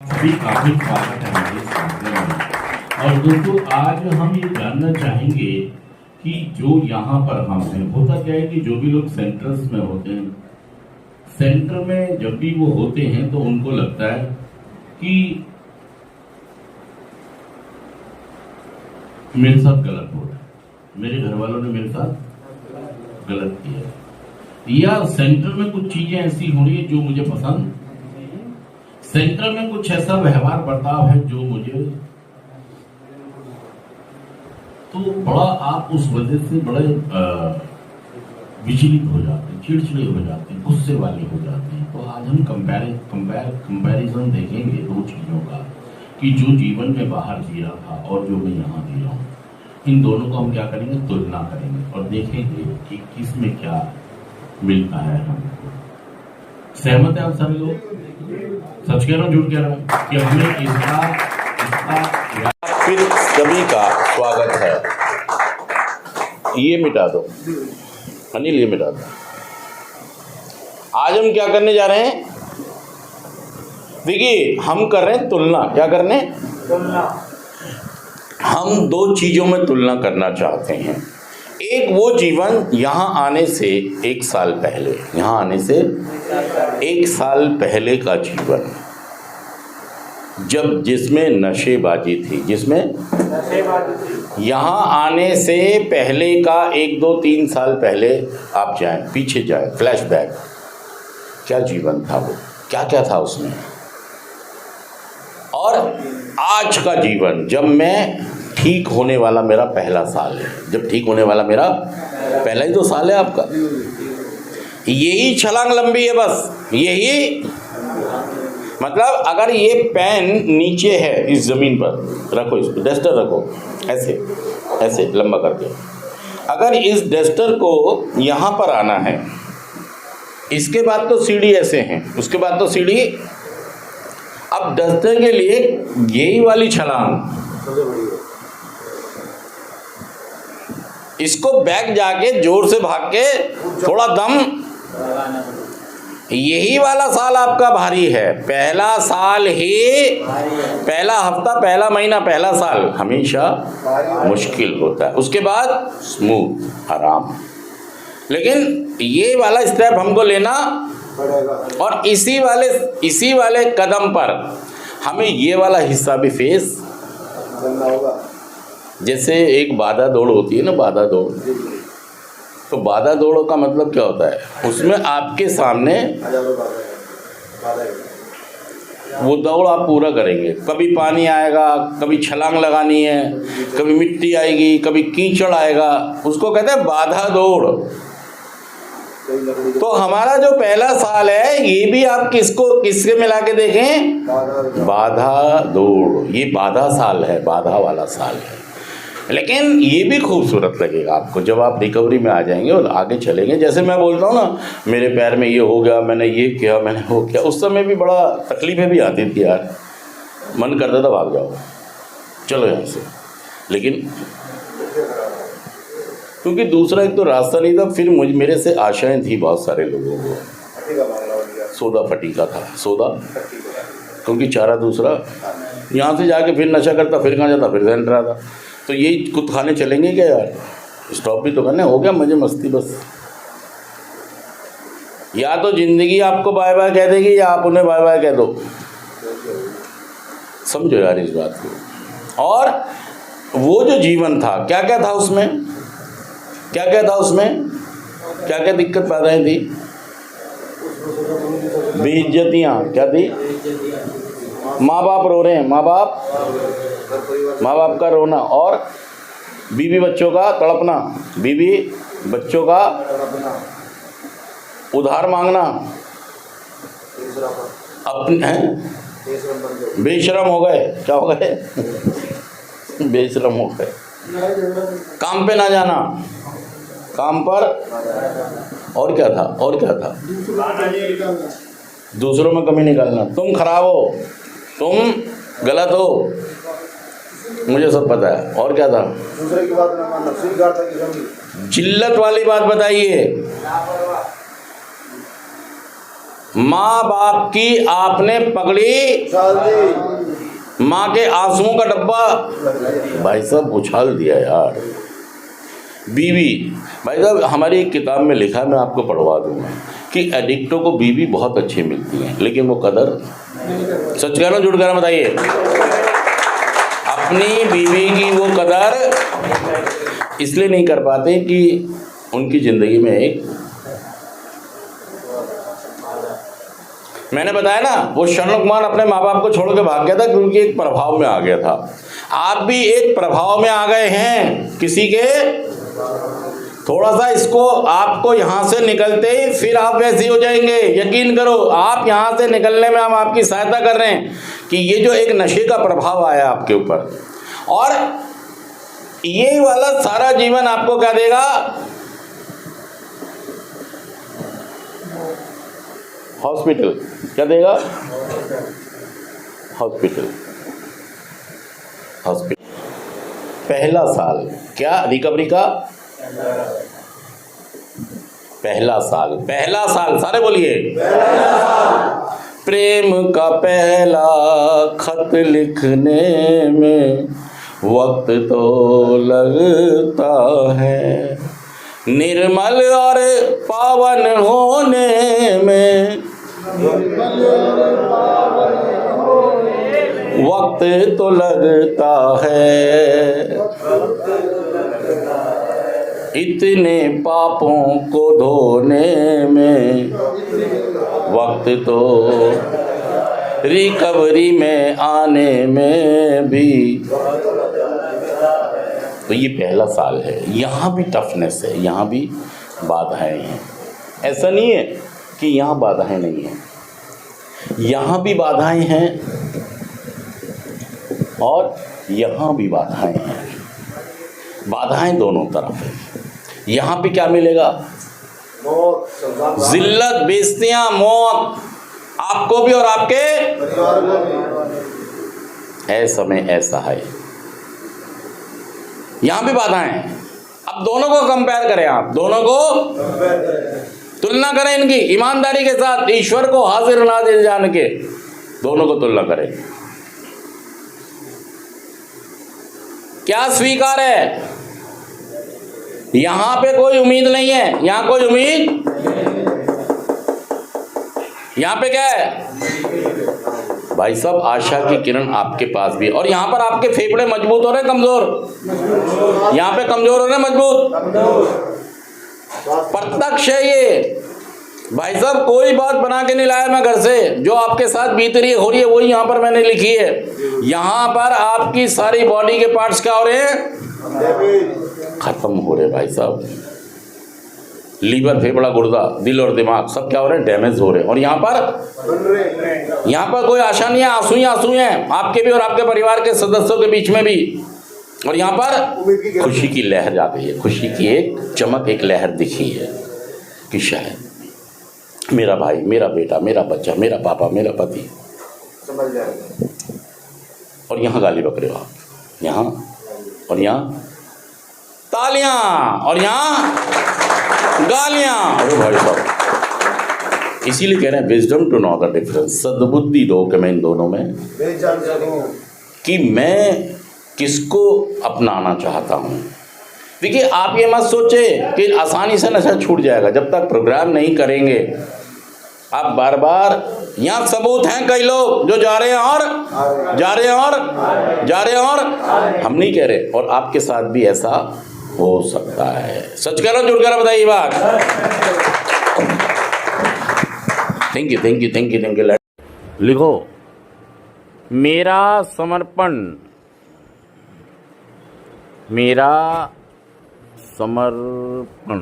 भी काफी स्वागत है हमारे इस कार्यक्रम में। और दोस्तों आज हम ये जानना चाहेंगे कि जो यहाँ पर हम हैं, होता क्या है कि जो भी लोग सेंटर्स में होते हैं, सेंटर में जब भी वो होते हैं तो उनको लगता है कि मेरे साथ गलत हो रहा है, मेरे घर वालों ने मेरे साथ गलत किया है, या सेंटर में कुछ चीजें ऐसी हो रही है जो मुझे पसंद, सेंटर में कुछ ऐसा व्यवहार बर्ताव है जो मुझे, तो बड़ा आप उस वजह से बड़े विचलित हो जाते हैं, चिड़चिड़े हो जाते हैं, गुस्से वाले हो जाते हैं। तो आज हम कंपैरिजन देखेंगे दो चीजों का कि जो जीवन में बाहर जी रहा था और जो मैं यहाँ जी रहा हूँ, इन दोनों को हम क्या करेंगे, तुलना करेंगे और देखेंगे कि किस में क्या मिलता है हमको। सहमत है आप सभी लोग? सच कह रहा हूँ झूठ कह रहा हूँ कि हमें इसका फिर सभी का स्वागत है। ये मिटा दो अनिल, ये मिटा दो। आज हम क्या करने जा रहे हैं? देखिए, हम कर रहे हैं तुलना। क्या करने? तुलना। हम दो चीजों में तुलना करना चाहते हैं। एक वो जीवन यहाँ आने से एक साल पहले, यहाँ आने से एक साल पहले का जीवन, जब जिसमें नशेबाजी थी, जिसमें यहाँ आने से पहले का 1 2 3 साल पहले आप जाएं, पीछे जाएं, फ्लैशबैक। क्या जीवन था वो, क्या क्या था उसमें, और आज का जीवन जब मैं ठीक होने वाला, मेरा पहला साल है, जब ठीक होने वाला मेरा पहला ही तो साल है आपका। यही छलांग लंबी है, बस यही। मतलब अगर ये पेन नीचे है इस जमीन पर, रखो इसको, डस्टर रखो ऐसे ऐसे लंबा करके, अगर इस डस्टर को यहाँ पर आना है, इसके बाद तो सीढ़ी ऐसे हैं, उसके बाद तो सीढ़ी, अब डस्टर के लिए यही वाली छलांग, इसको बैक जाके जोर से भाग के थोड़ा दम, यही वाला साल आपका भारी है। पहला साल ही, पहला हफ्ता, पहला महीना, पहला साल हमेशा मुश्किल होता है, उसके बाद स्मूथ, आराम। लेकिन ये वाला स्टेप हमको लेना, और इसी वाले कदम पर हमें ये वाला हिस्सा भी फेस करना होगा। जैसे एक बाधा दौड़ होती है ना, बाधा दौड़, तो बाधा दौड़ का मतलब क्या होता है? उसमें आपके सामने वो दौड़ आप पूरा करेंगे। कभी पानी आएगा, कभी छलांग लगानी है, कभी मिट्टी आएगी, कभी कीचड़ आएगा, उसको कहते हैं बाधा दौड़। तो हमारा जो पहला साल है, ये भी आप किसके मिला के देखें? बाधा दौड़। ये बाधा साल है, बाधा वाला साल है। लेकिन ये भी खूबसूरत लगेगा आपको जब आप रिकवरी में आ जाएंगे और आगे चलेंगे। जैसे मैं बोलता हूँ ना, मेरे पैर में ये हो गया, मैंने ये किया, मैंने वो किया, उस समय भी बड़ा तकलीफें भी आती थी यार, मन करता था भाग जाओ, चलो यहाँ से। लेकिन क्योंकि दूसरा एक तो रास्ता नहीं था, फिर मेरे से आशाएं थी बहुत सारे लोगों को। सौदा फटीका था, सौदा, क्योंकि चारा दूसरा, यहाँ से जाके फिर नशा करता, फिर कहाँ जाता, फिर सेंटर आता। तो यही कुछ खाने चलेंगे क्या यार, स्टॉप भी तो करना, हो गया मजे मस्ती बस। या तो जिंदगी आपको बाय बाय कह देगी, या आप उन्हें बाय बाय कह दो। समझो यार इस बात को। और वो जो जीवन था, क्या क्या था उसमें, क्या क्या था उसमें, क्या क्या दिक्कत पैदा थी? बेइज्जतियाँ क्या थी? माँ बाप रो रहे हैं, माँ बाप का रोना, और बीवी बच्चों का तड़पना, बीवी बच्चों का उधार मांगना, अपने बेशरम हो गए। क्या हो गए? बेशरम हो गए। काम पे ना जाना, काम पर, और क्या था, और क्या था? दूसरों में कमी निकालना, तुम खराब हो, तुम गलत हो, मुझे सब पता है। और क्या था? दूसरे की बात ना मानना, स्वीकार था। जिल्लत वाली बात बताइए, माँ बाप की आपने पगड़ी, माँ के आंसुओं का डब्बा भाई साहब उछाल दिया यार। बीवी, भाई साहब हमारी एक किताब में लिखा है, मैं आपको पढ़वा दूंगा कि एडिक्टों को बीवी बहुत अच्छी मिलती है, लेकिन वो कदर, सच कह रहा हूँ झूठ कह रहा हूं, बताइए, अपनी बीवी की वो कदर इसलिए नहीं कर पाते कि उनकी ज़िंदगी में एक, मैंने बताया ना वो शरण कुमार अपने माँ बाप को छोड़ के भाग गया था क्योंकि एक प्रभाव में आ गया था। आप भी एक प्रभाव में आ गए हैं किसी के, थोड़ा सा इसको आपको यहाँ से निकलते ही फिर आप वैसे हो जाएंगे। यकीन करो, आप यहाँ से निकलने में हम आपकी सहायता कर रहे हैं कि ये जो एक नशे का प्रभाव आया आपके ऊपर, और ये वाला सारा जीवन आपको क्या देगा, हॉस्पिटल, क्या देगा, हॉस्पिटल। हॉस्पिटल पहला साल क्या रिकवरी का, पहला साल, पहला साल, सारे बोलिए, प्रेम का पहला खत लिखने में वक्त तो लगता है, निर्मल और पावन होने में वक्त तो लगता है, इतने पापों को धोने में वक्त तो, रिकवरी में आने में भी। तो ये पहला साल है, यहाँ भी टफनेस है, यहाँ भी बाधाएं हैं। ऐसा नहीं है कि यहाँ बाधाएं नहीं हैं, यहाँ भी बाधाएं हैं और यहाँ भी बाधाएं हैं, बाधाएं दोनों तरफ है। यहाँ पे क्या मिलेगा, जिल्लत, बेइज्जतियां, मौत, आपको भी और आपके, ऐसा में ऐसा है, यहाँ भी बाधाएं हैं। अब दोनों को कंपेयर करें, आप दोनों को तुलना करें इनकी ईमानदारी के साथ, ईश्वर को हाजिर नाजिर जान के दोनों को तुलना करें। क्या स्वीकार है, यहां पे कोई उम्मीद नहीं है, यहां कोई उम्मीद, यहां पे क्या है भाई साहब, आशा की किरण आपके पास भी है। और यहां पर आपके फेफड़े मजबूत हो रहे कमजोर, यहां पे कमजोर हो रहे मजबूत, प्रत्यक्ष है ये भाई साहब, कोई बात बना के नहीं लाया मैं घर से, जो आपके साथ बीत रही हो रही है वही यहाँ पर मैंने लिखी है। यहाँ पर आपकी सारी बॉडी के पार्ट्स क्या हो रहे हैं, खत्म हो रहे भाई साहब, लीवर, फेफड़ा, गुर्दा, दिल और दिमाग सब क्या हो रहे हैं, डैमेज हो रहे हैं। और यहाँ पर कोई आशा नहीं है, आंसू ही आंसू हैं आपके भी और आपके परिवार के सदस्यों के बीच में भी। और यहाँ पर खुशी की लहर जा गई है, खुशी की एक चमक, एक लहर दिखी है कि शायद मेरा भाई, मेरा बेटा, मेरा बच्चा, मेरा पापा, मेरा पति समझ जाएगा। और यहाँ गाली बक रहे हो आप, यहाँ और यहाँ तालियां और यहाँ गालियां। अरे भाई साहब, इसीलिए कह रहे हैं wisdom to know the difference, सद्बुद्धि दो कि मैं इन दोनों में कि मैं किसको अपनाना चाहता हूँ। देखिए आप ये मत सोचे कि आसानी से नशा छूट जाएगा, जब तक प्रोग्राम नहीं करेंगे आप बार बार। यहाँ सबूत हैं, कई लोग जो जा रहे हैं और जा रहे हैं और जा रहे हैं, और हम नहीं कह रहे, और आपके साथ भी ऐसा हो सकता है। सच कह रहा हूं, झूठ कह रहा, बताइए बात। Thank you thank you thank you thank you. लिखो, मेरा समर्पण, मेरा समर्पण।